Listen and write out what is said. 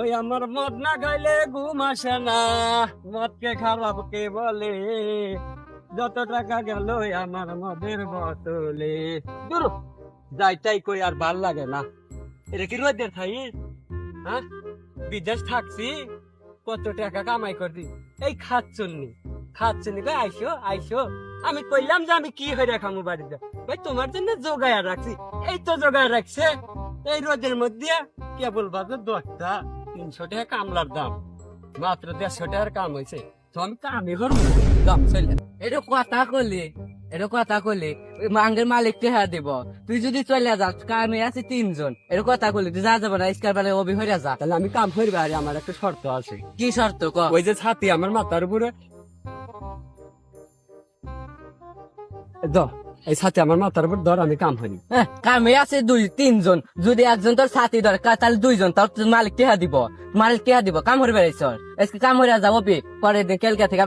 ওই আমার মদ না খাইলে ঘুম আসে না, মদকে খারাপ কে বলে, যত টাকা গেল আমার মদের বোতলে। দূর যাই তাই কই আর ভাল লাগে না। এটা কি রোদের থাই? হ্যাঁ, বিদেশ থাকছি, কত টাকা কামাই করছি, এই খাচ্ছনি কই আইসো আইসো। আমি কইলাম যে আমি কি হয়ে রাখামু বাড়িতে, ভাই তোমার জন্য জোগায়া রাখছি, এই তো জোগায়া রাখছে। এই রোদের মধ্যে কেবল বাজার 10টা 300 টাকা কামলার দাম, মাত্র 150 টাকার কাম হয়েছে, তো আমি কামই করবো দাম চলে। এটা কথা কলি মাঙ্গের মালিক টেহা দিব, তুই যদি চলে যাস কামে আছে 3 জন, এটা কথা কলি তুই যা যাবো না ইস্কার বেলা অবি হয়ে যা। তাহলে আমি কাম করবো, আর আমার একটা শর্ত আছে। কি শর্ত ক? ওই যে ছাতি আমার মাথার উপরে এই ছাতি আমার মাথার উপর ধর, আমি কাম হইনি। কামে আছে 2-3 জন, যদি একজন তোর সাথী দরকার তাহলে 2 জন, তোর মালিক টেহা দিব, কাম হয়ে বেড়াইছ, আজকে কাম হয়ে যাবো পরে দিন কালকে থেকে